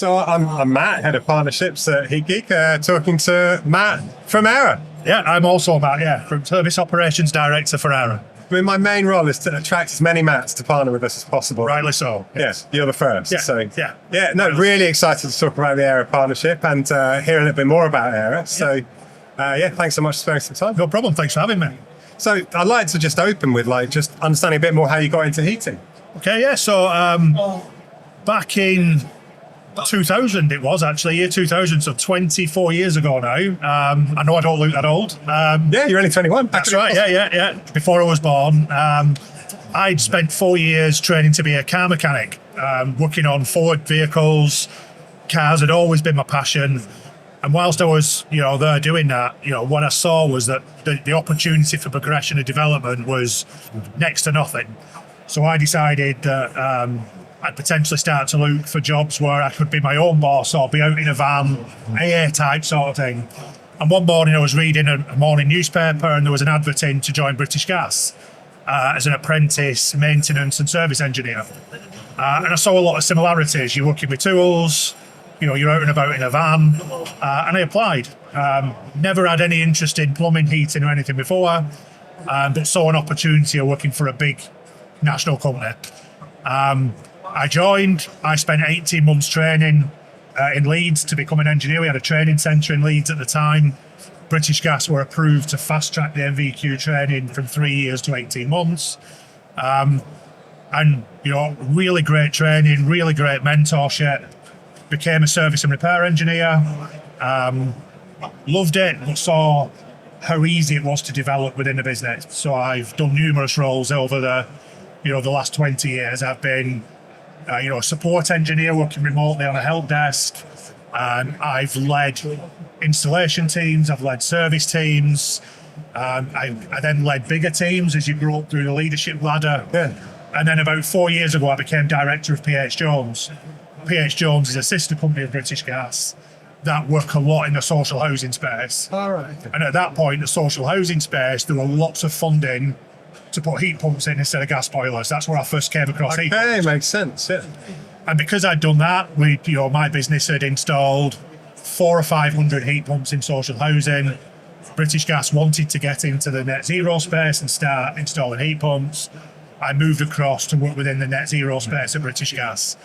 So I'm Matt, Head of Partnerships at Geek, talking to Matt from Aira. Yeah, I'm also Matt, from Service Operations Director for Aira. I mean, my main role is to attract as many Matts to partner with us as possible. Rightly so. Yes, you're the first. Yeah. Really excited to talk about the Aira partnership and hear a little bit more about Aira. So, thanks so much for spending some time. No problem, thanks for having me. So, I'd like to just open with just understanding a bit more how you got into heating. Okay, yeah, so back in 2000 it was actually, year 2000, so 24 years ago now. I know I don't look that old. You're only 21. That's right, yeah. Before I was born. I'd spent 4 years training to be a car mechanic, working on Ford vehicles. Cars had always been my passion. And whilst I was, there doing that, what I saw was that the opportunity for progression and development was next to nothing. So I decided that I'd potentially start to look for jobs where I could be my own boss or be out in a van, AA type sort of thing. And one morning I was reading a morning newspaper and there was an advert in to join British Gas as an apprentice maintenance and service engineer. And I saw a lot of similarities. You're working with tools, you're out and about in a van, and I applied. Never had any interest in plumbing, heating or anything before, but saw an opportunity of working for a big national company. I joined. I spent 18 months training in Leeds to become an engineer. We had a training centre in Leeds at the time. British Gas were approved to fast track the MVQ training from 3 years to 18 months. Really great training, really great mentorship. Became a service and repair engineer. Loved it, but saw how easy it was to develop within the business. So I've done numerous roles over the last 20 years. I've been a support engineer working remotely on a help desk. I've led installation teams, I've led service teams. I then led bigger teams as you grow up through the leadership ladder. Yeah. And then about 4 years ago, I became director of PH Jones. PH Jones is a sister company of British Gas that work a lot in the social housing space. All right. And at that point, the social housing space, there were lots of funding to put heat pumps in instead of gas boilers. That's where I first came across heat pumps. Okay, makes sense, yeah. And because I'd done that, my business had installed 400 or 500 heat pumps in social housing. British Gas wanted to get into the net zero space and start installing heat pumps. I moved across to work within the net zero space at British Gas.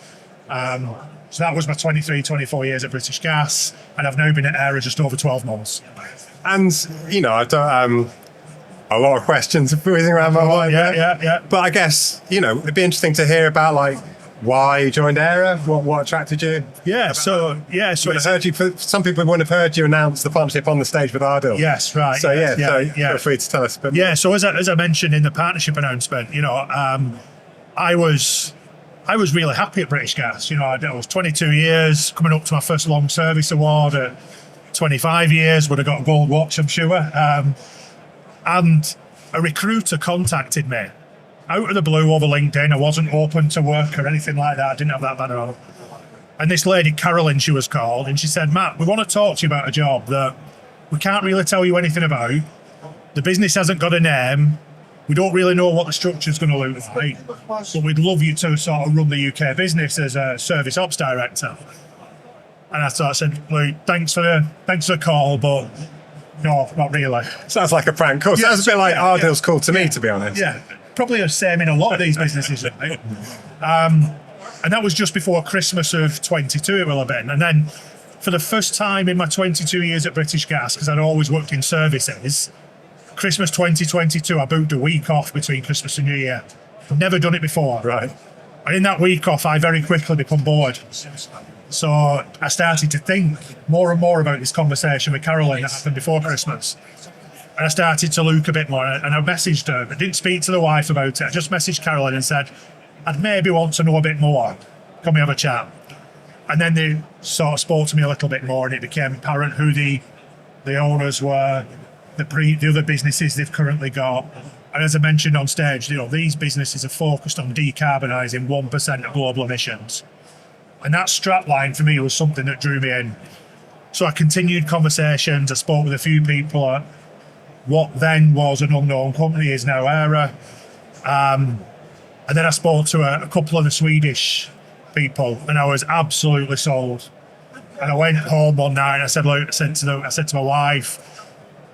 So that was my 24 years at British Gas, and I've now been at Aira just over 12 months. And, I've done a lot of questions whizzing around my mind. Yeah. But I guess, it'd be interesting to hear about why you joined Aira, what attracted you. So Heard you. Some people wouldn't have heard you announce the partnership on the stage with Ardell. Yes, right. So feel free to tell us a bit more. Yeah, so as I mentioned in the partnership announcement, I was really happy at British Gas. I was 22 years, coming up to my first long service award at 25 years, would have got a gold watch, I'm sure. And a recruiter contacted me out of the blue over LinkedIn. I wasn't open to work or anything like that. I didn't have that banner on. And this lady, Carolyn, she was called, and she said, Matt, we want to talk to you about a job that we can't really tell you anything about. The business hasn't got a name. We don't really know what the structure is going to look like, but we'd love you to sort of run the UK business as a service ops director. And I said, look, thanks for the call, but no, not really. Sounds like a prank call. Sounds a bit like Ardell's call to me, to be honest. Yeah, probably the same in a lot of these businesses, right? And that was just before Christmas of 22, it will have been. And then for the first time in my 22 years at British Gas, because I'd always worked in services, Christmas 2022, I booked a week off between Christmas and New Year. I've never done it before. Right. And in that week off, I very quickly become bored. So I started to think more and more about this conversation with Caroline that happened before Christmas. And I started to look a bit more, and I messaged her, but didn't speak to the wife about it. I just messaged Caroline and said, I'd maybe want to know a bit more. Can we have a chat? And then they sort of spoke to me a little bit more, and it became apparent who the owners were, the other businesses they've currently got. And as I mentioned on stage, these businesses are focused on decarbonising 1% of global emissions. And that strap line for me was something that drew me in. So I continued conversations. I spoke with a few people at what then was an unknown company, is now Aira. And then I spoke to a couple of the Swedish people, and I was absolutely sold. And I went home one night and I said, look, I said to my wife,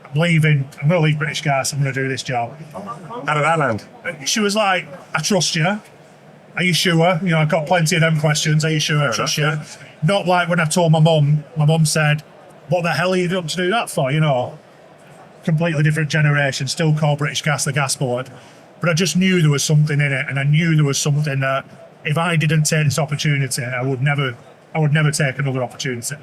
I'm leaving. I'm going to leave British Gas. I'm going to do this job. How did that land? And she was like, I trust you. Are you sure? You know, I've got plenty of them questions. Are you sure? I trust you. Not like when I told my mum. My mum said, what the hell are you doing to do that for? You know, completely different generation, still call British Gas the gas board. But I just knew there was something in it, and I knew there was something that if I didn't take this opportunity, I would never take another opportunity.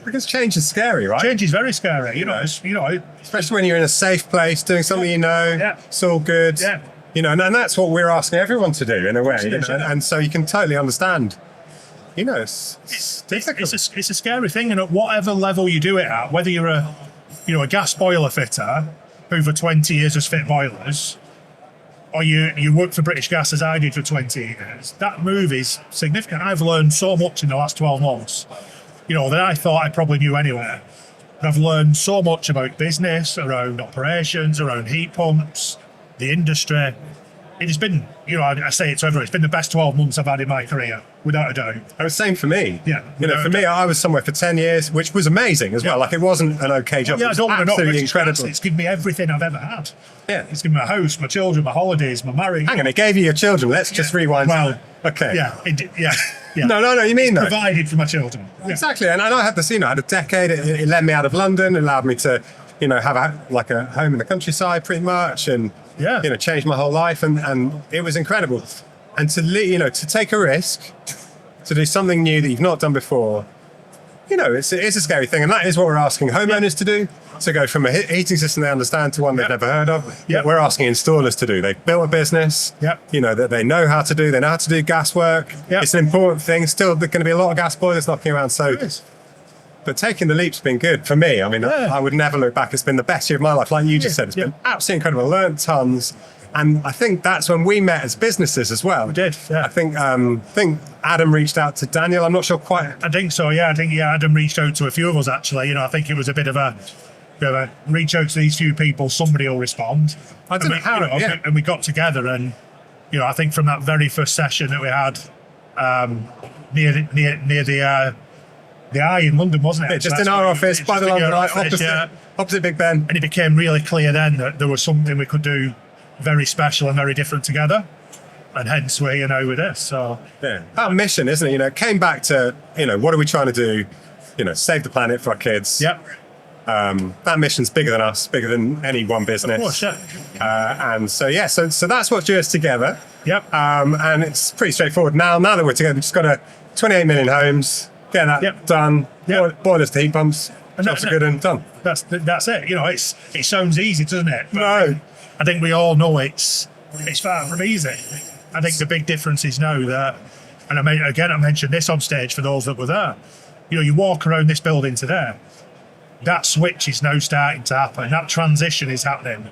Because change is scary, right? Change is very scary, you know. Especially when you're in a safe place, doing something you know, it's all good. Yeah. You know, and that's what we're asking everyone to do in a way. You know? And so you can totally understand. You know, it's difficult. It's a scary thing, and at whatever level you do it at, whether you're a gas boiler fitter who for 20 years has fit boilers, or you work for British Gas as I did for 20 years, that move is significant. I've learned so much in the last 12 months, you know, that I thought I probably knew anyway. But I've learned so much about business, around operations, around heat pumps, the industry. It has been, you know, I say it to everyone, it's been the best 12 months I've had in my career, without a doubt. It was the same for me. Yeah. You know, for me, I was somewhere for 10 years, which was amazing as well. Like, it wasn't an okay job. Yeah, it I was don't want to know. absolutely incredible. It's given me everything I've ever had. Yeah. It's given me my house, my children, my holidays, my marriage. Hang on, it gave you your children. Let's just rewind. Well, okay. Yeah, yeah. No, you mean that. Provided for my children. Yeah. Exactly. And I had this, you know, I had a decade. It led me out of London, it allowed me to, you know, have a home in the countryside pretty much, and you know, changed my whole life, and it was incredible. And to take a risk, to do something new that you've not done before, you know, it's a scary thing, and that is what we're asking homeowners to do. To go from a heating system they understand to one they've never heard of. Yep. We're asking installers to do. They've built a business. Yep. You know, that they know how to do. They know how to do gas work. Yep. It's an important thing. Still, there's going to be a lot of gas boilers knocking around. So, Yes. but taking the leap's been good for me. I mean, I would never look back. It's been the best year of my life. Like you just said, it's been absolutely incredible. I learned tons. And I think that's when we met as businesses as well. We did, yeah. I think Adam reached out to Daniel. I'm not sure quite. I think so, yeah. Adam reached out to a few of us, actually. You know, I think it was a bit of a reach out to these few people, somebody will respond. I don't know how, and we got together, and, you know, I think from that very first session that we had near the Eye in London, wasn't it? Yeah, just in our office, by the London Eye, opposite Big Ben. And it became really clear then that there was something we could do very special and very different together, and hence we're, you know, with this. So our mission, isn't it? You know, it came back to, you know, what are we trying to do? You know, save the planet for our kids. Yep. That mission's bigger than us, bigger than any one business. Of course, yeah. And so so that's what drew us together. Yep. And it's pretty straightforward. Now that we're together, we've just got 28 million homes, get that done. Boilers to heat pumps. And that's good and done. That's it. You know, it sounds easy, doesn't it? But no. I think we all know it's far from easy. I think the big difference is now that, and I mentioned this on stage for those that were there. You know, you walk around this building today, that switch is now starting to happen. That transition is happening.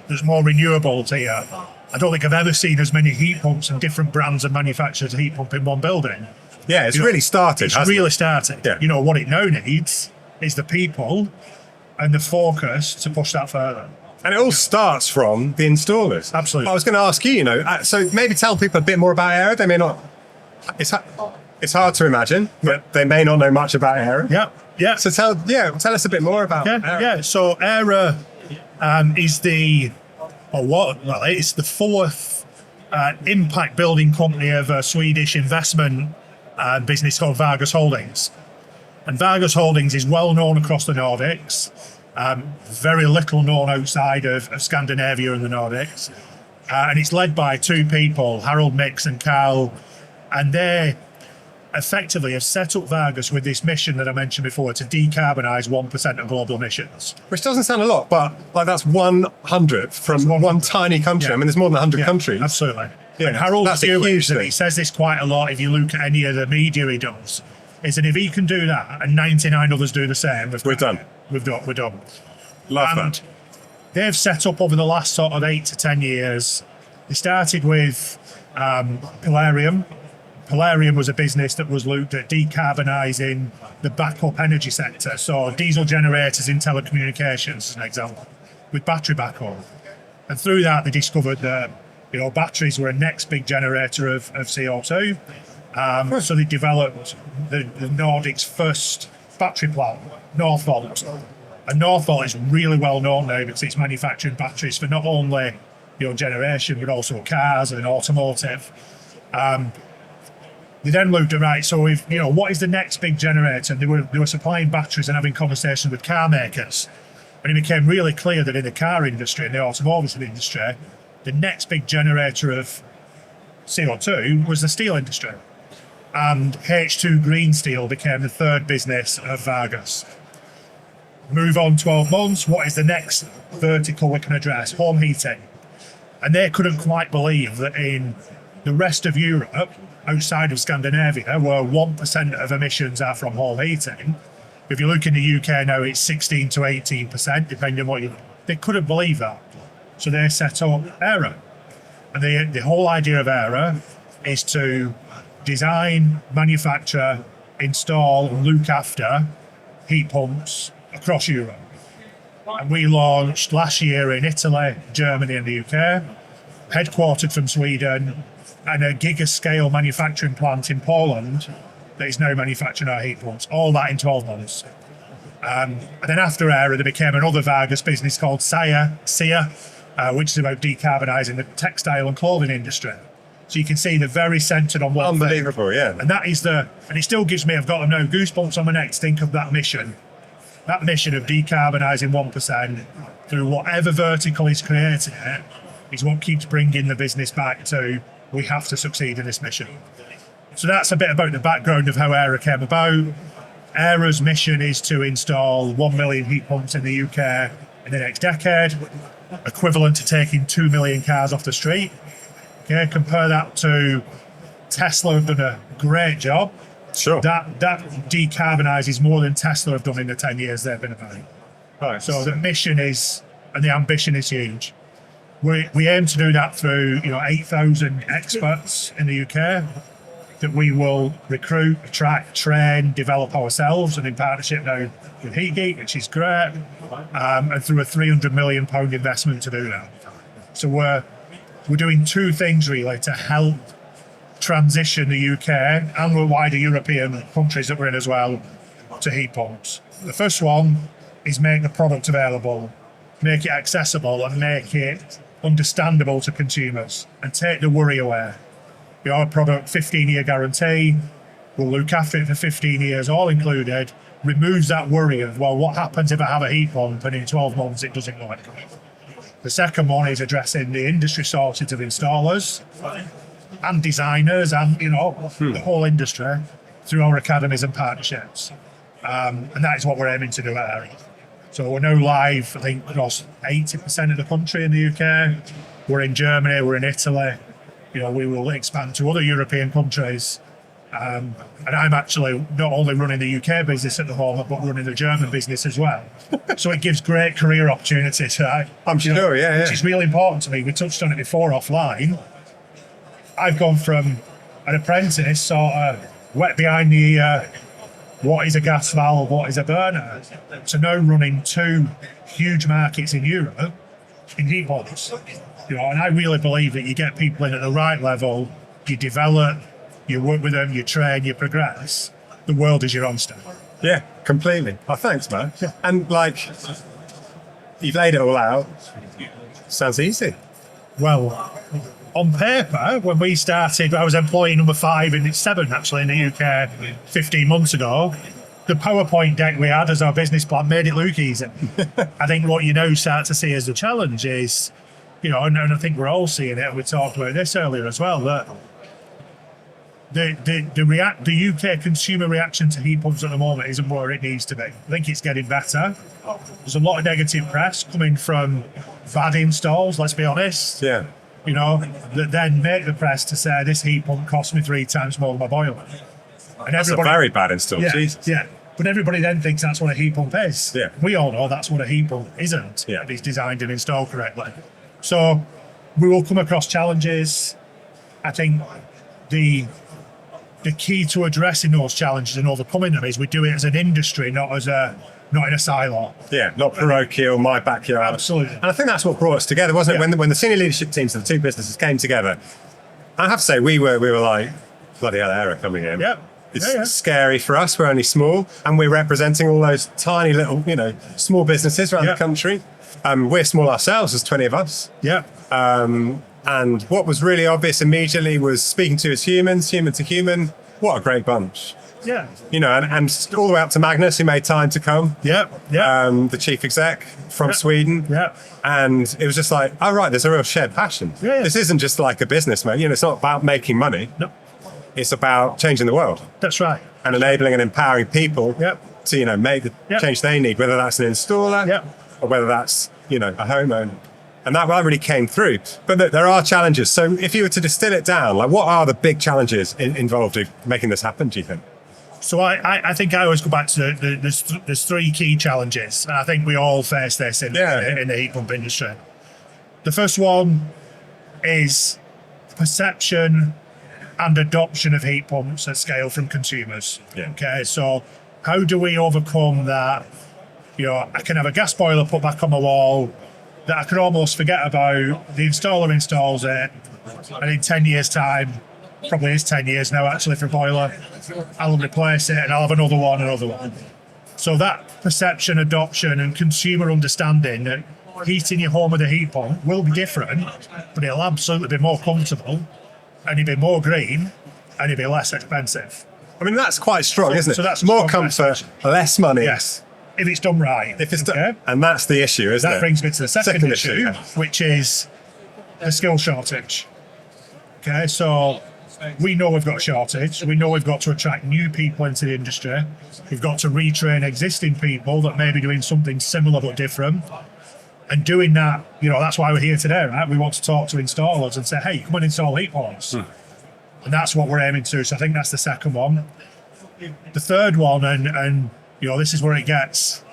There's more renewables here. I don't think I've ever seen as many heat pumps and different brands and manufacturers of heat pump in one building. Yeah, it's really started. It's really started. Yeah. You know, what it now needs is the people and the focus to push that further. And it all starts from the installers. Absolutely. I was going to ask you, you know, so maybe tell people a bit more about Aira. They may not. It's hard to imagine, but they may not know much about Aira. Yeah. So tell us a bit more about Aira. Yeah. So Aira is it's the fourth impact building company of a Swedish investment business called Vargas Holdings. And Vargas Holdings is well known across the Nordics. Very little known outside of Scandinavia and the Nordics. And it's led by two people, Harold Mix and Carl, and they effectively have set up Vargas with this mission that I mentioned before to decarbonise 1% of global emissions. Which doesn't sound a lot, but like that's 100 from one tiny country. Yeah. I mean, there's more than 100 countries. Absolutely. Yeah, and Harold's that's a view huge is, and thing. he says this quite a lot if you look at any of the media he does, is that if he can do that and 99 others do the same, we're done. We're done. Love And that. they've set up over the last sort of 8 to 10 years. They started with Polarium. Polarium was a business that was looked at decarbonising the backup energy sector. So diesel generators in telecommunications, as an example, with battery backup. And through that, they discovered that, you know, batteries were a next big generator of CO2. So they developed the Nordic's first battery plant, Northvolt. And Northvolt is really well known now because it's manufacturing batteries for not only generation, but also cars and automotive. They then looked at, right, so if what is the next big generator? And they were supplying batteries and having conversations with car makers. And it became really clear that in the car industry and the automotive industry, the next big generator of CO2 was the steel industry. And H2 Green Steel became the third business of Vargas. Move on 12 months, what is the next vertical we can address? Home heating. And they couldn't quite believe that in the rest of Europe, outside of Scandinavia, where 1% of emissions are from home heating, if you look in the UK now, it's 16 to 18%, depending on what they couldn't believe that. So they set up Aira. And the whole idea of Aira is to design, manufacture, install, and look after heat pumps across Europe. And we launched last year in Italy, Germany, and the UK, headquartered from Sweden, and a giga-scale manufacturing plant in Poland that is now manufacturing our heat pumps. All that in 12 months. And then after Aira, there became another Vargas business called SIA, which is about decarbonising the textile and clothing industry. So you can see they're very centred on one Unbelievable, thing. yeah. And that is and it still gives me, I've got them now, goosebumps on my neck to think of that mission. That mission of decarbonising 1% through whatever vertical is creating it is what keeps bringing the business back to, we have to succeed in this mission. So that's a bit about the background of how Aira came about. Aira's mission is to install 1 million heat pumps in the UK in the next decade, equivalent to taking 2 million cars off the street. Okay, compare that to Tesla have done a great job. Sure. That decarbonises more than Tesla have done in the 10 years they've been about. Right. So the mission is, and the ambition is huge. We aim to do that through 8,000 experts in the UK that we will recruit, attract, train, develop ourselves, and in partnership now with HeatGeek, which is great, and through a £300 million investment to do that. So we're doing two things really to help transition the UK and the wider European countries that we're in as well to heat pumps. The first one is make the product available, make it accessible, and make it understandable to consumers, and take the worry away. Our product, 15-year guarantee, we'll look after it for 15 years, all included, removes that worry of, well, what happens if I have a heat pump and in 12 months it doesn't work? The second one is addressing the industry shortage of installers and designers and, the whole industry through our academies and partnerships. And that is what we're aiming to do at Aira. So we're now live, I think, across 80% of the country in the UK. We're in Germany, we're in Italy. We will expand to other European countries. And I'm actually not only running the UK business at the moment, but running the German business as well. So it gives great career opportunities, right? I'm sure, yeah. Which is really important to me. We touched on it before offline. I've gone from an apprentice, sort of wet behind the ear, what is a gas valve, what is a burner, to now running two huge markets in Europe in heat pumps. And I really believe that you get people in at the right level, you develop, you work with them, you train, you progress. The world is your oyster. Yeah, completely. Oh, thanks, man. Yeah. And you've laid it all out. Sounds easy. Well, on paper, when we started, I was employee number 5 and it's 7 actually in the UK 15 months ago. The PowerPoint deck we had as our business plan made it look easy. I think what you now start to see as the challenge is, and I think we're all seeing it, we talked about this earlier as well, that the UK consumer reaction to heat pumps at the moment isn't where it needs to be. I think it's getting better. There's a lot of negative press coming from bad installs, let's be honest. Yeah. That then make the press to say this heat pump cost me 3 times more than my boiler. And that's a very bad install, yeah, Jesus. Yeah. But everybody then thinks that's what a heat pump is. Yeah. We all know that's what a heat pump isn't. Yeah. If it's designed and installed correctly. So we will come across challenges. I think the key to addressing those challenges and overcoming them is we do it as an industry, not in a silo. Yeah, not parochial, my backyard. Absolutely. And I think that's what brought us together, wasn't it? Yeah. When the senior leadership teams of the two businesses came together, I have to say we were like, bloody hell, Aira coming in. Yep. It's scary for us. We're only small, and we're representing all those tiny little, small businesses around the country. We're small ourselves. There's 20 of us. Yeah. And what was really obvious immediately was speaking to as humans, human to human. What a great bunch. Yeah. And all the way up to Magnus, who made time to come. Yeah. Yeah. The chief exec from Sweden. Yeah. And it was just like, oh, right, there's a real shared passion. Yeah. This isn't just like a business, mate. It's not about making money. No. It's about changing the world. That's right. And enabling and empowering people to, make the change they need, whether that's an installer or whether that's, a homeowner. And that really came through. But there are challenges. So if you were to distill it down, like what are the big challenges involved in making this happen, do you think? So I think I always go back to there's three key challenges. And I think we all face this in the heat pump industry. The first one is perception and adoption of heat pumps at scale from consumers. Yeah. Okay, so how do we overcome that? I can have a gas boiler put back on the wall that I could almost forget about. The installer installs it, and in 10 years' time, probably is 10 years now actually for a boiler, I'll replace it and I'll have another one. So that perception, adoption, and consumer understanding that heating your home with a heat pump will be different, but it'll absolutely be more comfortable, and it'll be more green, and it'll be less expensive. I mean, that's quite strong, isn't it? So that's more comfort, less money. Yes, if it's done right. If it's done, and that's the issue, isn't it? That brings me to the second issue, which is the skill shortage. Okay, so we know we've got a shortage. We know we've got to attract new people into the industry. We've got to retrain existing people that may be doing something similar but different. And doing that, that's why we're here today, right? We want to talk to installers and say, hey, come and install heat pumps. And that's what we're aiming to. So I think that's the second one. The third one, and this is where it gets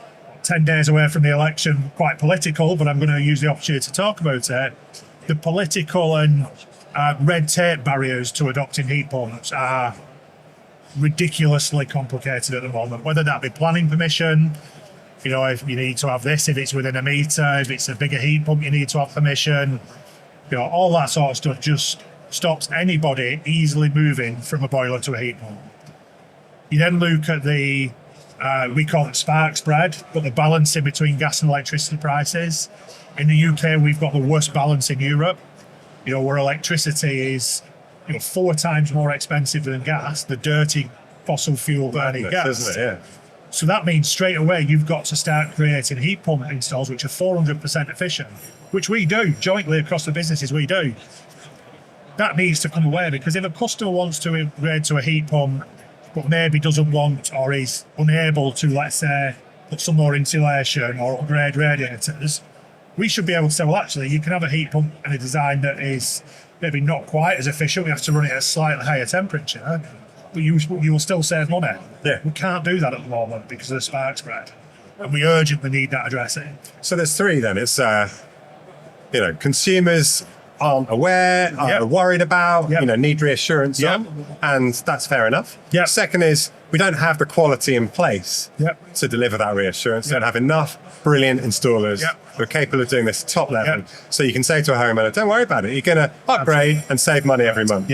10 days away from the election, quite political, but I'm going to use the opportunity to talk about it. The political and red tape barriers to adopting heat pumps are ridiculously complicated at the moment, whether that be planning permission, if you need to have this, if it's within a meter, if it's a bigger heat pump, you need to have permission, all that sort of stuff just stops anybody easily moving from a boiler to a heat pump. You then look at the, we call it spark spread, but the balancing between gas and electricity prices. In the UK, we've got the worst balance in Europe, where electricity is 4 times more expensive than gas, the dirty fossil fuel burning gas. Isn't it? Yeah. So that means straight away you've got to start creating heat pump installs which are 400% efficient, which we do jointly across the businesses we do. That needs to come away, because if a customer wants to upgrade to a heat pump but maybe doesn't want or is unable to, let's say, put some more insulation or upgrade radiators, we should be able to say, well, actually, you can have a heat pump and a design that is maybe not quite as efficient. We have to run it at a slightly higher temperature, but you will still save money. Yeah. We can't do that at the moment because of the spark spread, and we urgently need that addressing. So there's three then. It's, consumers aren't aware, are worried about, need reassurance on, and that's fair enough. Yep. Second is, we don't have the quality in place to deliver that reassurance. Don't have enough brilliant installers who are capable of doing this top level. So you can say to a homeowner, don't worry about it. You're going to upgrade and save money every month.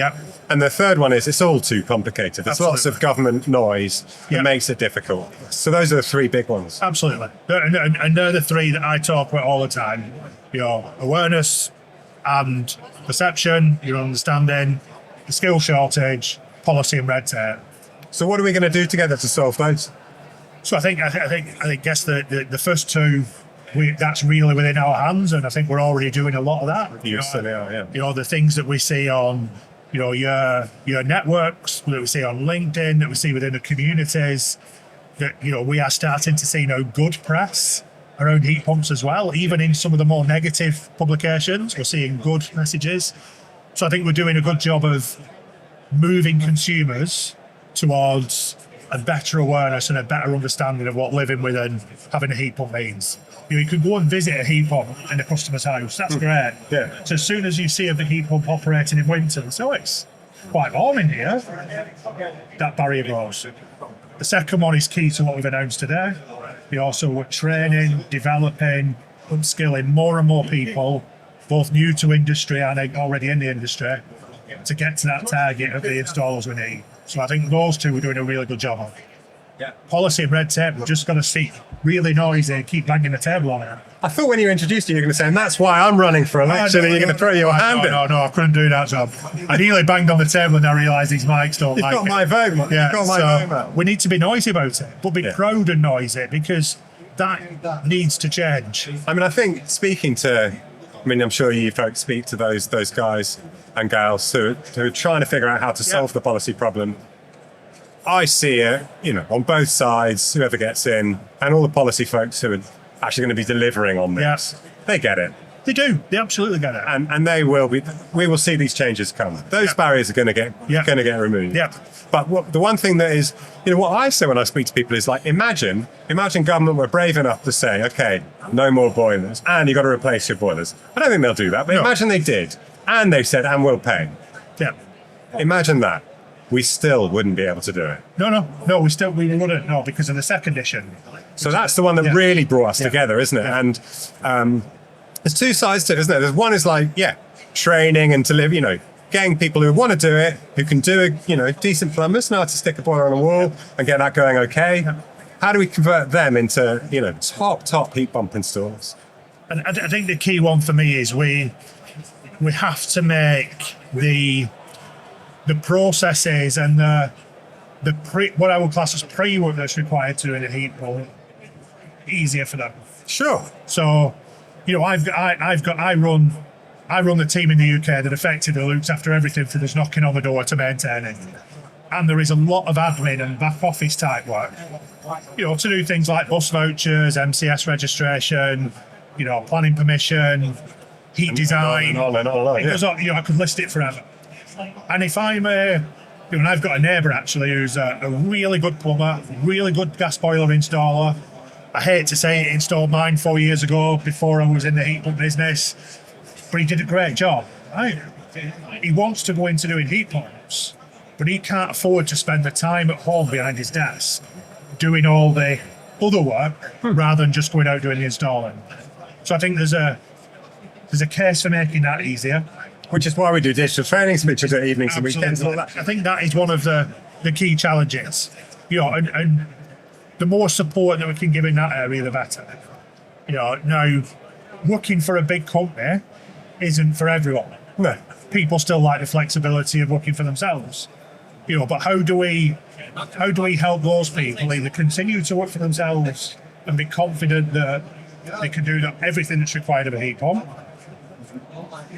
And the third one is, it's all too complicated. There's lots of government noise that makes it difficult. So those are the three big ones. Absolutely. And they're the three that I talk about all the time. Awareness and perception, understanding, the skill shortage, policy and red tape. So what are we going to do together to solve those? So I guess the first two, that's really within our hands, and I think we're already doing a lot of that. You certainly are, the things that we see on, your networks, that we see on LinkedIn, that we see within the communities, that, we are starting to see good press around heat pumps as well. Even in some of the more negative publications, we're seeing good messages. So I think we're doing a good job of moving consumers towards a better awareness and a better understanding of what living with and having a heat pump means. You can go and visit a heat pump in a customer's house. That's great. Yeah. So as soon as you see a heat pump operating in winter, so it's quite warm in here, that barrier goes. The second one is key to what we've announced today. We're training, developing, upskilling more and more people, both new to industry and already in the industry, to get to that target of the installers we need. So I think those two are doing a really good job on it. Yeah. Policy and red tape, we're just going to see really noisy and keep banging the table on it. I thought when you introduced it, you were going to say, and that's why I'm running for election, and you're going to throw your hand in. No, I couldn't do that job. I nearly banged on the table and I realised these mics don't You've like got it. my vote, man. Yeah, You've got my vote, man. we need to be noisy about it, but be proud and noisy, because that needs to change. I mean, I think speaking to, I'm sure you folks speak to those guys and gals who are trying to figure out how to solve the policy problem. I see it, on both sides, whoever gets in, and all the policy folks who are actually going to be delivering on this. Yes. They get it. They do. They absolutely get it. And they will be. We will see these changes come. Those barriers are going to get removed. Yeah. But the one thing that is, what I say when I speak to people is like, imagine government were brave enough to say, okay, no more boilers, and you got to replace your boilers. I don't think they'll do that. But imagine they did, and they said, and we'll pay. Yeah. Imagine that. We still wouldn't be able to do it. No, we wouldn't. No, because of the second issue. So that's the one that really brought us together, isn't it? Yeah. And there's two sides to it, isn't there? There's one is like, training and to live, getting people who want to do it, who can do it, decent plumbers, know how to stick a boiler on a wall and get that going okay. How do we convert them into, top heat pump installers? And I think the key one for me is we have to make the processes and what I would class as pre-work that's required to do in a heat pump easier for them. Sure. So, I run the team in the UK that effectively looks after everything from just knocking on the door to maintaining. And there is a lot of admin and back office type work, to do things like bus vouchers, MCS registration, planning permission, heat design. And on and on. It goes on, I could list it forever. And if I'm and I've got a neighbour actually who's a really good plumber, really good gas boiler installer. I hate to say it, he installed mine 4 years ago before I was in the heat pump business, but he did a great job. Right? He wants to go into doing heat pumps, but he can't afford to spend the time at home behind his desk doing all the other work rather than just going out doing the installing. So I think there's a case for making that easier. Which is why we do digital trainings, which is at evenings and weekends and all that. I think that is one of the key challenges. And the more support that we can give in that area, the better. Now, working for a big company isn't for everyone. No. People still like the flexibility of working for themselves. But how do we help those people either continue to work for themselves and be confident that they can do everything that's required of a heat pump?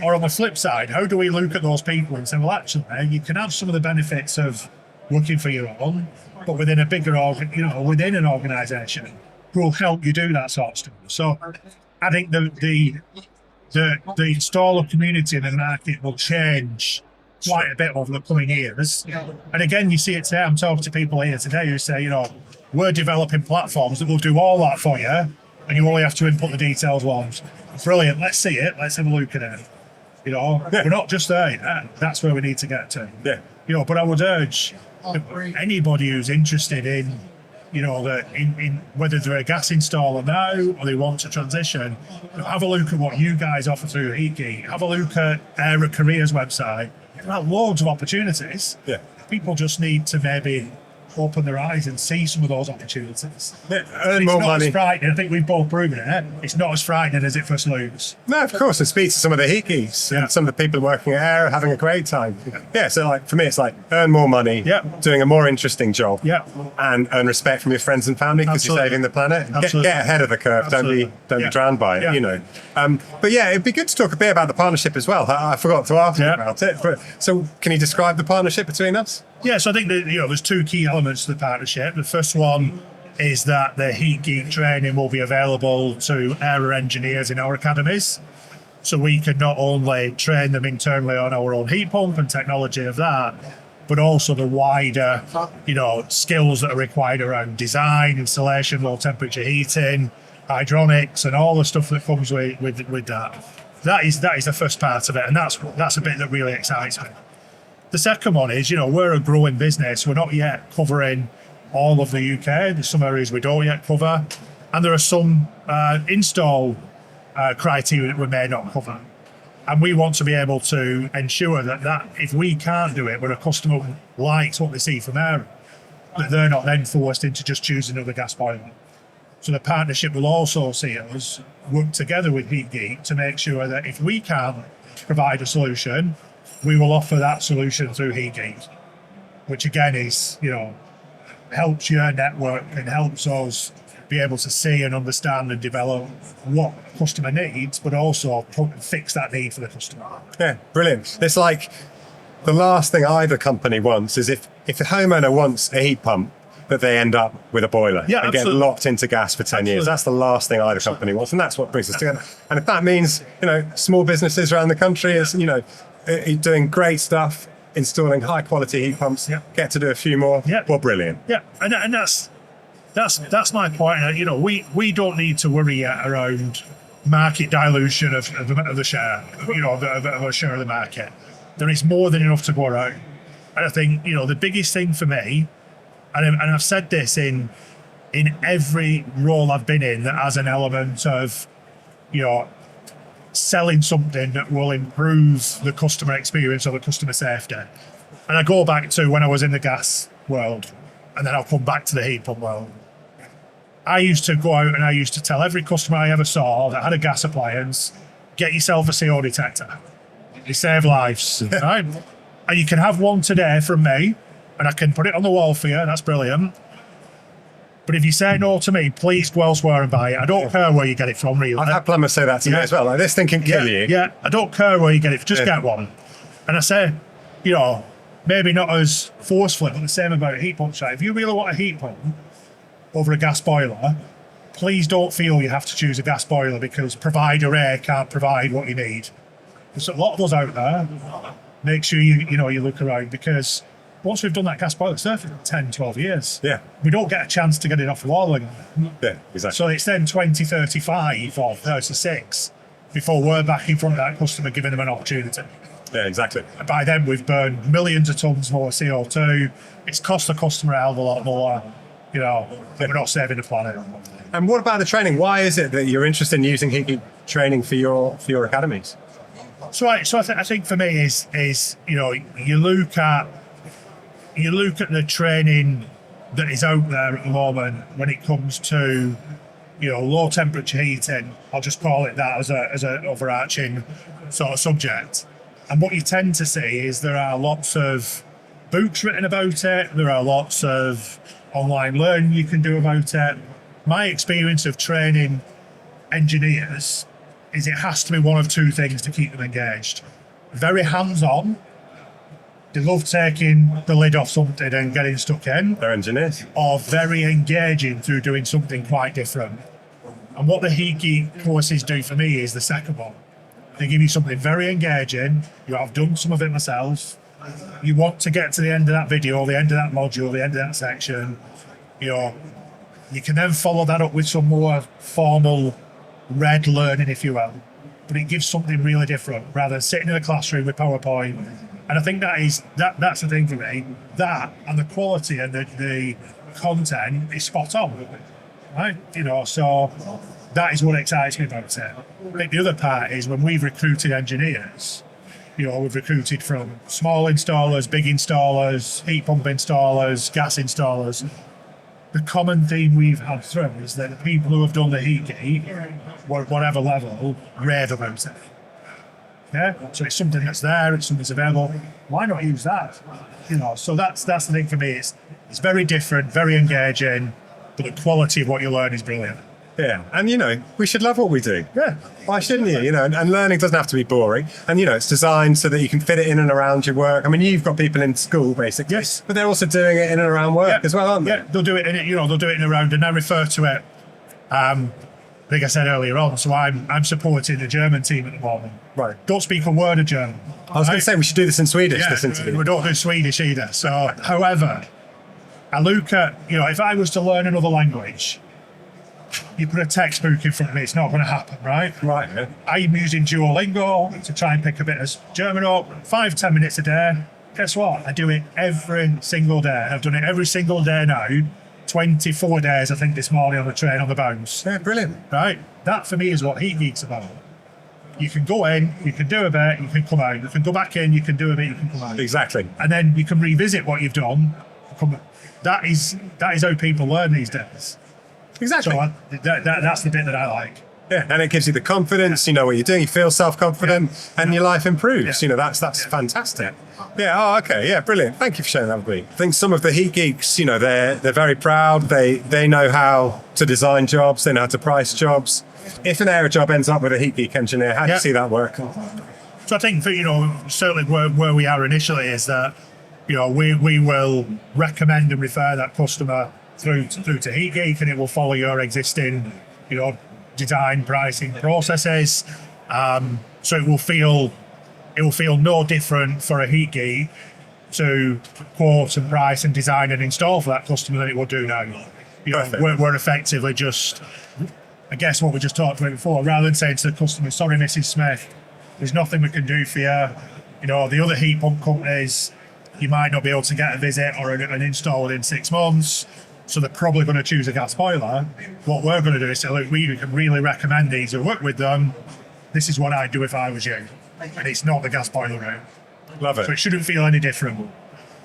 Or on the flip side, how do we look at those people and say, well, actually, you can have some of the benefits of working for your own, but within a bigger, within an organisation, who will help you do that sort of stuff. So I think the installer community in the market will change quite a bit over the coming years. And again, you see it today. I'm talking to people here today who say, we're developing platforms that will do all that for you, and you only have to input the details once. Brilliant. Let's see it. Let's have a look at it. We're not just there yet. That's where we need to get to. Yeah. But I would urge anybody who's interested in, in whether they're a gas installer now or they want to transition, have a look at what you guys offer through HeatGeek. Have a look at Aira Careers website. There are loads of opportunities. Yeah. People just need to maybe open their eyes and see some of those opportunities. Earn more money. As frightening. I think we've both proven it. It's not as frightening as it first looks. No, of course. It speaks to some of the heat geeks and some of the people working at Air having a great time. Yeah. So for me, it's like earn more money, doing a more interesting job, and earn respect from your friends and family because you're saving the planet. Get ahead of the curve. Absolutely. Don't be drowned by it. But it'd be good to talk a bit about the partnership as well. I forgot to ask you about it. So can you describe the partnership between us? Yeah, so I think that there's two key elements to the partnership. The first one is that the HeatGeek training will be available to Aira engineers in our academies. So we can not only train them internally on our own heat pump and technology of that, but also the wider, skills that are required around design, installation, low temperature heating, hydronics, and all the stuff that comes with that. That is the first part of it, and that's a bit that really excites me. The second one is, we're a growing business. We're not yet covering all of the UK. There's some areas we don't yet cover. And there are some install criteria that we may not cover. And we want to be able to ensure that if we can't do it, but a customer likes what they see from Aira, that they're not then forced into just choosing another gas boiler. So the partnership will also see us work together with HeatGeek to make sure that if we can't provide a solution, we will offer that solution through HeatGeek, which again is, helps your network and helps us be able to see and understand and develop what customer needs, but also fix that need for the customer. Yeah, brilliant. It's like the last thing either company wants is if the homeowner wants a heat pump, that they end up with a boiler and get locked into gas for 10 years. That's the last thing either company wants, and that's what brings us together. And if that means, small businesses around the country is, doing great stuff, installing high quality heat pumps, get to do a few more, well, brilliant. Yeah, and that's my point. We don't need to worry around market dilution of the share, of a share of the market. There is more than enough to go around. And I think, the biggest thing for me, and I've said this in every role I've been in that has an element of, selling something that will improve the customer experience or the customer safety. And I go back to when I was in the gas world, and then I'll come back to the heat pump world. I used to go out and I used to tell every customer I ever saw that had a gas appliance, get yourself a CO detector. They save lives, right? And you can have one today from me, and I can put it on the wall for you. That's brilliant. But if you say no to me, please go elsewhere and buy it. I don't care where you get it from, really. I've had plumbers say that to me as well. Like, this thing can kill you. Yeah, I don't care where you get it. Just get one. And I say, maybe not as forcefully, but the same about heat pumps. Right? If you really want a heat pump over a gas boiler, please don't feel you have to choose a gas boiler because provider A can't provide what you need. There's a lot of us out there. Make sure you look around, because once we've done that gas boiler, it's there for 10, 12 years. Yeah. We don't get a chance to get it off the wall again. Yeah, exactly. So it's then 2035 or 36 before we're back in front of that customer giving them an opportunity. Yeah, exactly. And by then we've burned millions of tons more CO2. It's cost the customer a hell of a lot more, we're not saving the planet. And what about the training? Why is it that you're interested in using HeatGeek training for your academies? So I think for me is you look at the training that is out there at the moment when it comes to low temperature heating. I'll just call it that as an overarching sort of subject. And what you tend to see is there are lots of books written about it. There are lots of online learning you can do about it. My experience of training engineers is it has to be one of two things to keep them engaged. Very hands-on. They love taking the lid off something and getting stuck in. They're engineers. Or very engaging through doing something quite different. And what the HeatGeek courses do for me is the second one. They give you something very engaging. I've done some of it myself. You want to get to the end of that video, the end of that module, the end of that section. You can then follow that up with some more formal read learning, if you will. But it gives something really different rather than sitting in a classroom with PowerPoint. And I think that's the thing for me. That and the quality and the content is spot on, right? So that is what excites me about it. I think the other part is when we've recruited engineers, we've recruited from small installers, big installers, heat pump installers, gas installers. The common theme we've had through is that the people who have done the HeatGeek, whatever level, rave about it. Yeah, so it's something that's there, it's something that's available. Why not use that? So that's the thing for me. It's very different, very engaging, but the quality of what you learn is brilliant. Yeah, and we should love what we do. Yeah. Why shouldn't you? And learning doesn't have to be boring. And it's designed so that you can fit it in and around your work. I mean, you've got people in school basically, yes, but they're also doing it in and around work as well, aren't they? Yeah, they'll do it in they'll do it in and around, and I refer to it. Like I said earlier on, so I'm supporting the German team at the moment. Right. Don't speak a word of German. I was going to say we should do this in Swedish. This interview. We don't do Swedish either. So, however, I look at if I was to learn another language. You put a textbook in front of me, it's not going to happen, right? Right. Yeah. I'm using Duolingo to try and pick a bit of German up, 5-10 minutes a day. Guess what? I do it every single day. I've done it every single day now. 24 days, I think, this morning on the train on the bounce. Yeah, brilliant. Right? That for me is what HeatGeek's about. you can go in, you can do a bit, you can come out. You can go back in, you can do a bit, you can come out. Exactly. And then you can revisit what you've done. That is how people learn these days. Exactly. So that's the bit that I like. Yeah, and it gives you the confidence. You know what you're doing. You feel self-confident, and your life improves. Yeah. You know, that's fantastic. Yeah. Oh, okay. Yeah, brilliant. Thank you for sharing that with me. I think some of the heat geeks, you know, they're very proud. They know how to design jobs. They know how to price jobs. If an Aira job ends up with a heat geek engineer, how do you see that work? So I think that, you know, certainly where we are initially is that, you know, we will recommend and refer that customer through to HeatGeek, and it will follow your existing, you know, design pricing processes. So it will feel no different for a HeatGeek to quote and price and design and install for that customer than it will do now. You know, we're effectively just, I guess what we just talked about before, rather than saying to the customer, sorry, Mrs. Smith, there's nothing we can do for you. You know, the other heat pump companies, you might not be able to get a visit or an install within 6 months. So they're probably going to choose a gas boiler. What we're going to do is say, look, we can really recommend these or work with them. This is what I'd do if I was you. And it's not the gas boiler route. Love it. So it shouldn't feel any different.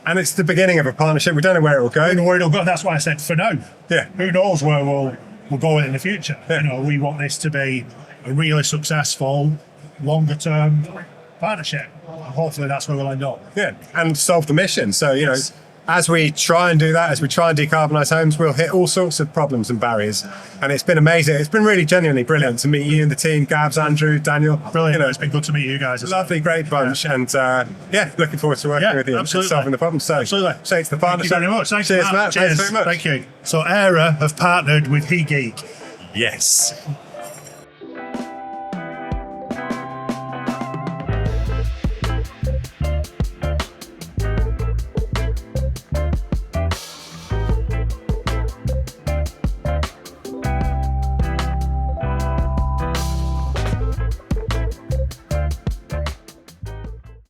And it's the beginning of a partnership. We don't know where it will go. We don't know where it'll go. That's why I said for now. Yeah. Who knows where we'll go in the future. Yeah. You know, we want this to be a really successful, longer term partnership. And hopefully that's where we'll end up. Yeah. And solve the mission. So, you know, as we try and do that, as we try and decarbonise homes, we'll hit all sorts of problems and barriers. And it's been amazing. It's been really genuinely brilliant to meet you and the team, Gabs, Andrew, Daniel. Brilliant. You know, It's been good to meet you guys. Lovely, great bunch. Yeah. And looking forward to working with you and solving the problem. So, absolutely. Thanks to the partnership. Thank you very much. Thanks, Cheers, Matt. Cheers. Thanks very much. Thank you. So Aira have partnered with HeatGeek. Yes.